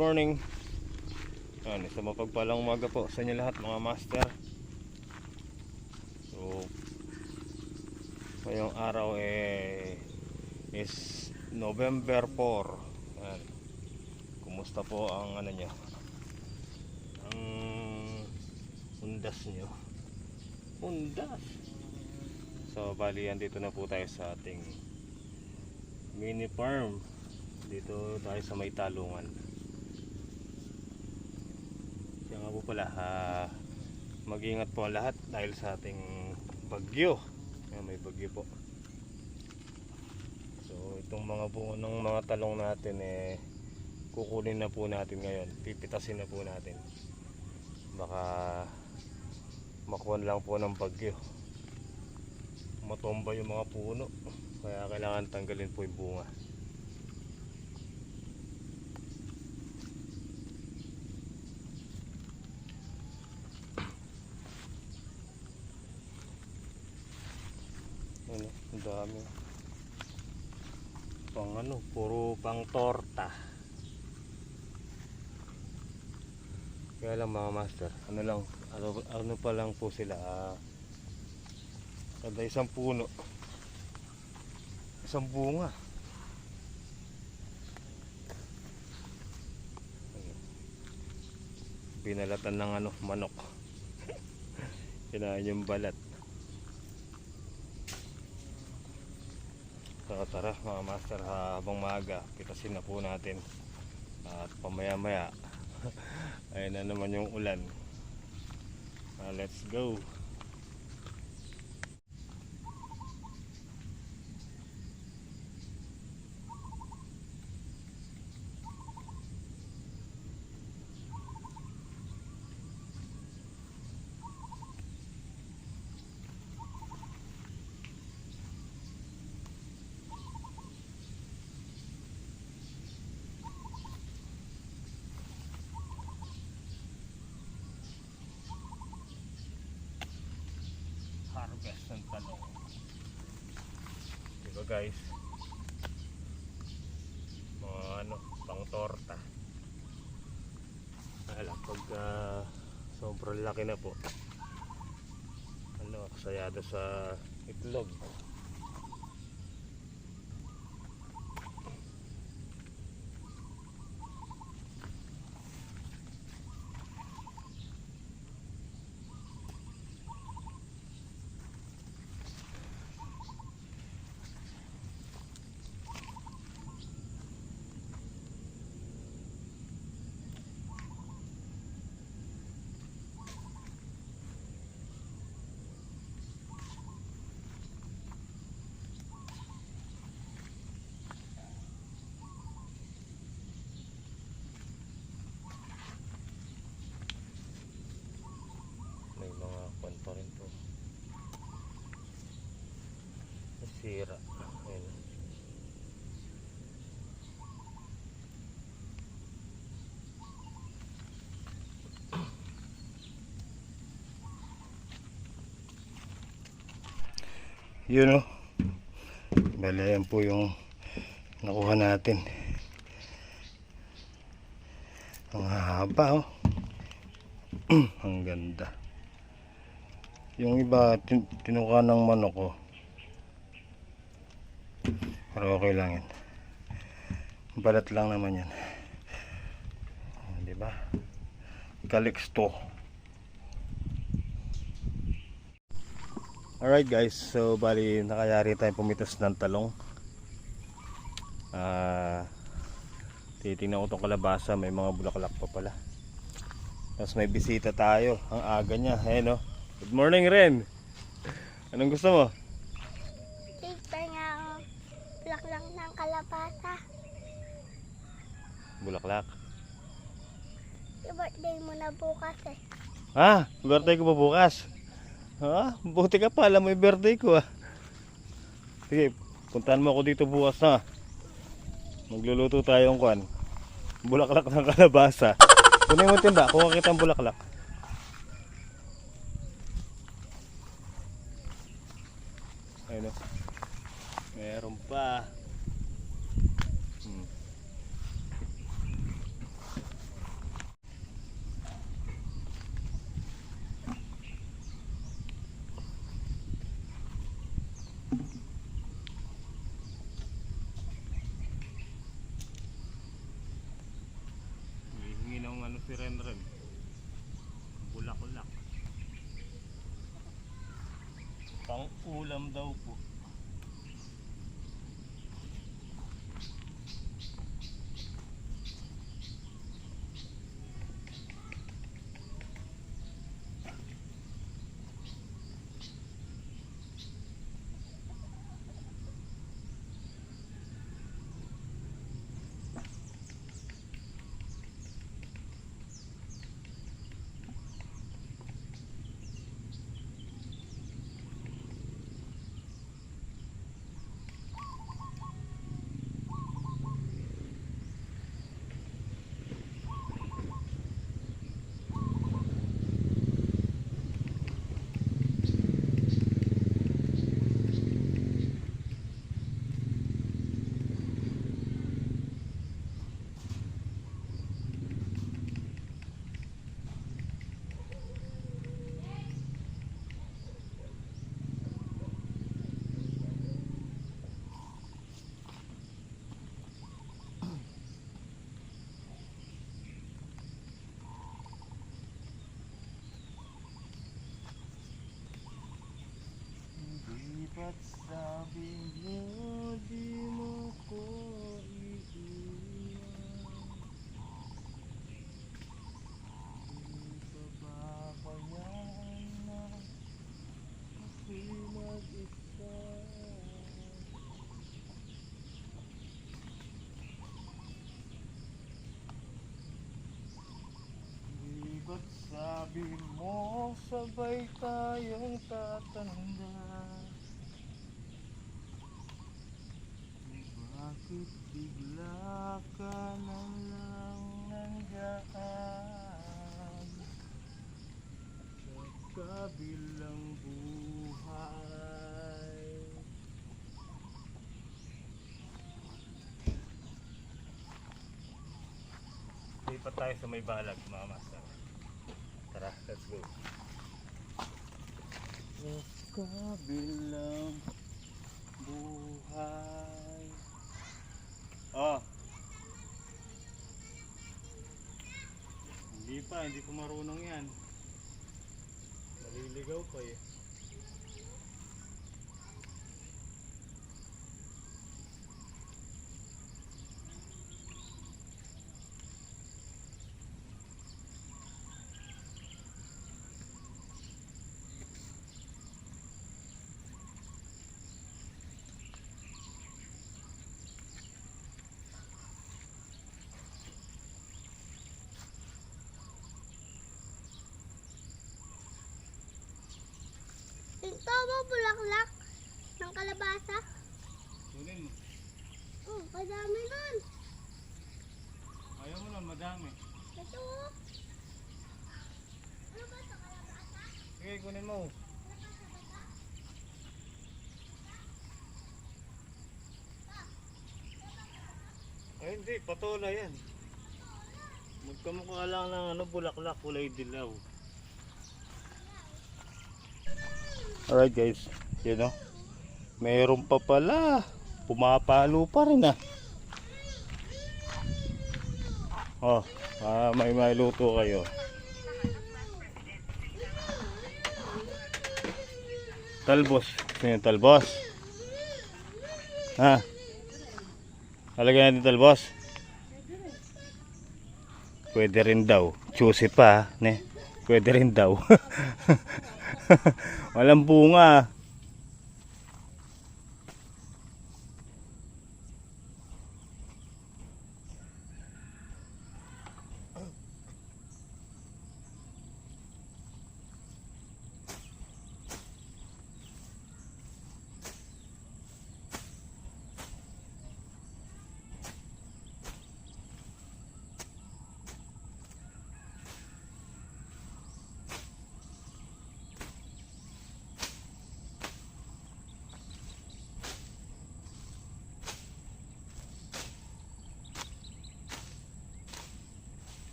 morning. Isang mapagpalang umaga po sa inyo lahat mga master. So ngayong araw is November 4. Ayan. Kumusta po ang nyo? Ang undas nyo? Undas! So bali dito na po tayo sa ating mini farm. Dito tayo sa may talungan. Kaya nga po pala, mag-ingat po ang lahat dahil sa ating bagyo. May bagyo po. So itong mga bunga ng mga talong natin kukunin na po natin ngayon. Pipitasin na po natin. Baka makuha lang po ng bagyo. Matumba yung mga puno. Kaya kailangan tanggalin po yung bunga. Ang dami. Puro pang torta. Kaya lang mga master, ano pa lang po sila, kada isang puno, isang bunga. Binalatan ng manok. Kinain yung balat. So tara mga master, habang maaga pitasin na po natin. At pamaya maya ayun na naman yung ulan. Let's go. Harvest ng talong. Diba guys, mga pang torta. Pag sobrang laki na po, aksayado sa itlog. May mga kwanto rin po. Sira. Ayun. Yun bale yan po yung nakuha natin. Ang haba ang ganda. Yung iba tinuka ng manok pero okay lang yan. Balat lang naman yan. Diba? Calixto. Alright guys, so bali nakayari tayo pumitas ng talong. Titingnan ko itong kalabasa, may mga bulaklak pa pala. Tapos may bisita tayo, ang aga niya. Good morning Ren. Anong gusto mo? Gusto niya ang bulaklak ng kalabasa. Bulaklak? I-birthday mo na bukas Birthday ko pa bukas. Buti ka pa, alam mo yung birthday ko Sige, puntahan mo ako dito bukas Magluluto tayong bulaklak ng kalabasa. Kunin mo tinda, kuha kita ang bulaklak. Ayun meron pa. si Renren. Bulak-ulak. Pang ulam daw po. Di ba't sabi mo di mo ko iiwan? Di ba pabayaan na ako'y mag-isa? Di ba't sabi mo sabay tayong tatanda? Bakit bigla ka na lang nandiyan sa kabilang buhay? Lipat tayo sa may balag, mga master. Tara, let's go. Sa kabilang buhay. Oh. Hindi pa marunong yan. Naliligaw pa eh. Ito mo bulaklak ng kalabasa. Kunin mo. Oh, kadami nun. Ayaw mo lang, madami. Ito. Ano ba ito, kalabasa? Sige, kunin mo. Ay hindi, patola yan. Magkamukha lang ng bulaklak, kulay dilaw. Alright guys, yun o. Mayroon pa pala. Pumapalo pa rin ah. Oh, may luto kayo. Talbos. Sino yung talbos? Ha? Talagyan natin talbos? Pwede rin daw. Juicy pa ne? Pwede rin daw. Walang bunga.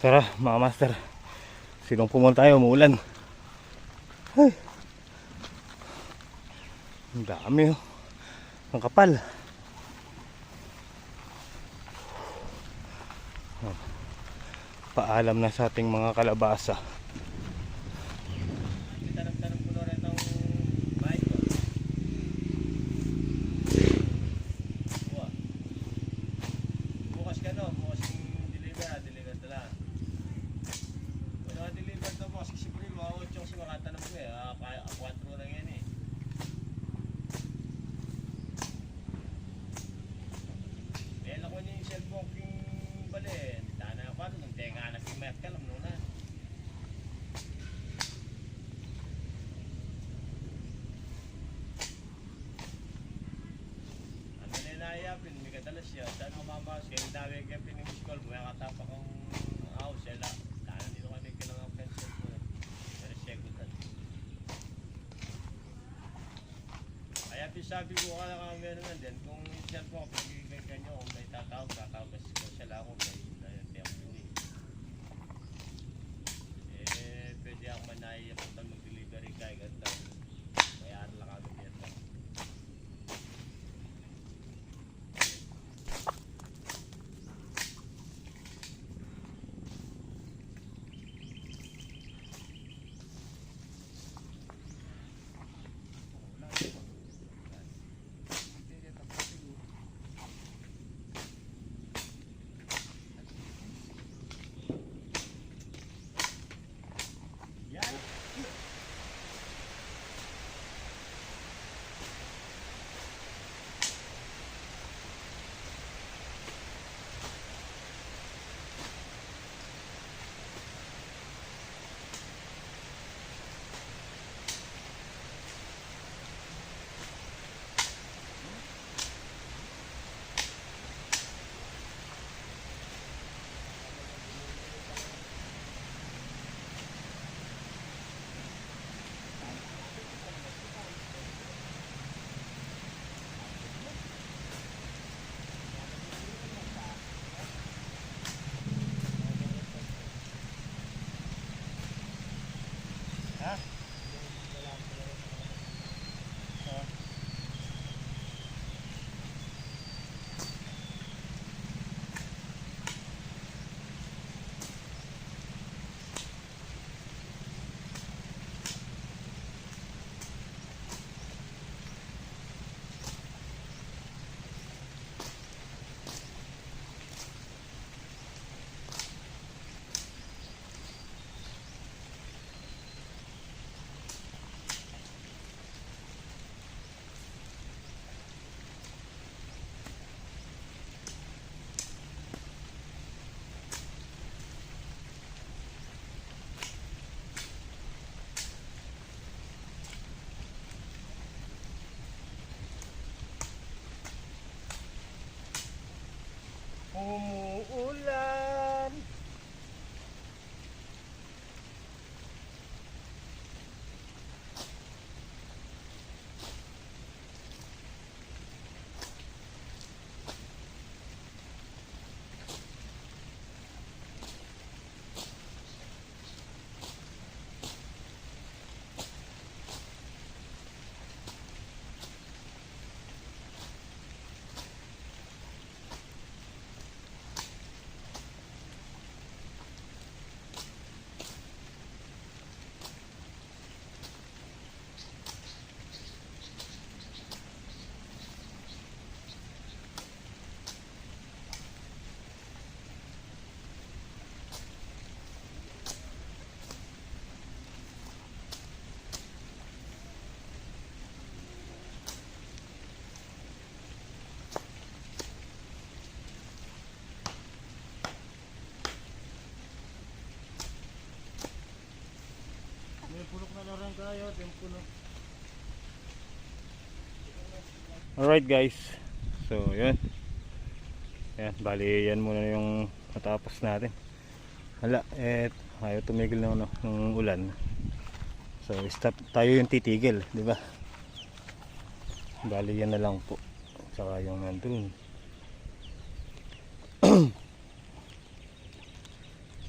Tara mga master, sinong pumunta tayo, umuulan. Ay, ang dami oh. Ang kapal. Paalam na sa ating mga kalabasa. Tanong-tanong ko na rin ang bike ko. Bukas ka no, bukas yung deliver tala. Kung naka-deliver to bukas, kasi po yung mga 8 kasi makatanong ko eh. 4 lang yan eh. Meron ako niya yung cellphone yung bali eh. Dana ako nung tenga na yung mayat ka lang muna. Ano na naiyapin, may kadalas siya. Saan ako mamas, kaya yung dami kaya pinimiskol mo, yung katapak ang house, sila. Dana dito kami kilang pencil mo. Pero siya gutan. Kaya sabi ko ka lang kami ano din, kung yung cellphone, pag-ibigay ka nyo, kung may tatawag, kasi kung siya lang ako, may pwede ako manaya kung mag-delivery kaya ganda. Mayroon lang kami dito. Umuulan. Pulok na lang tayo, yung puno. Alright guys, so yun. Yan, bali yan muna yung natapos natin. Hala, ayaw tumigil na ng ulan. So stop tayo yung titigil, di ba? Bali yan na lang po. Saka yung nandun.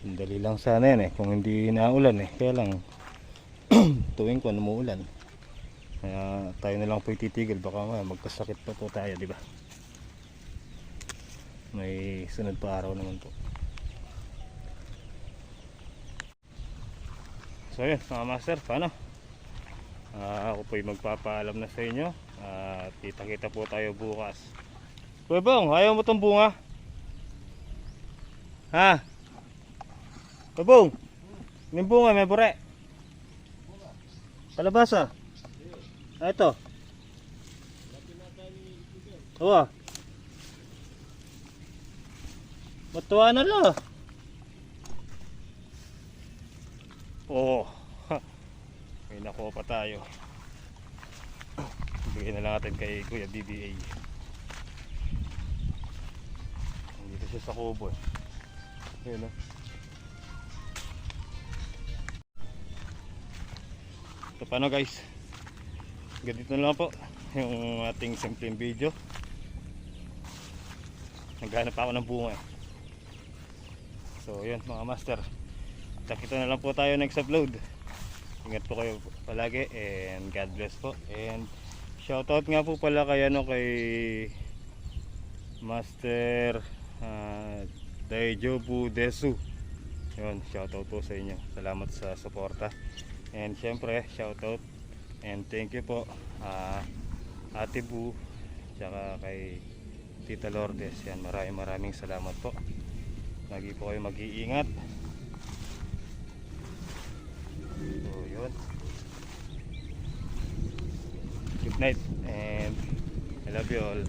Sandali lang sana yan kung hindi naulan kaya lang tuwing ko umuulan. Kaya tayo na lang po titigil, baka magkasakit pa po tayo, di ba? May sunod pa araw naman po. So yun mga master, paano? Ako po'y magpapaalam na sa inyo at kita-kita po tayo bukas. Kuya Bong, ayaw mo tong bunga? Ha? Kuya Bong, may bunga, may bure. Kalabasa. Ito. Oo. Matuwa na lang. Oo. May nakuha pa tayo. Bigyan na lang natin kay Kuya DBA. Dito siya sa kubo Ayun Ito paano guys. Ganito na lang po yung ating simpleng video. Naghanap ako ng bunga So yun mga master, kita na lang po tayo next upload. Ingat po kayo palagi and God bless po. And shoutout nga po pala kay kay Master Daijobu Desu. Yun, shoutout po sa inyo. Salamat sa suporta. And syempre shoutout and thank you po Ate Bu tsaka kay Tita Lourdes. Yan, maraming salamat po. Lagi po kayo mag-iingat. So yun, good night and I love you all.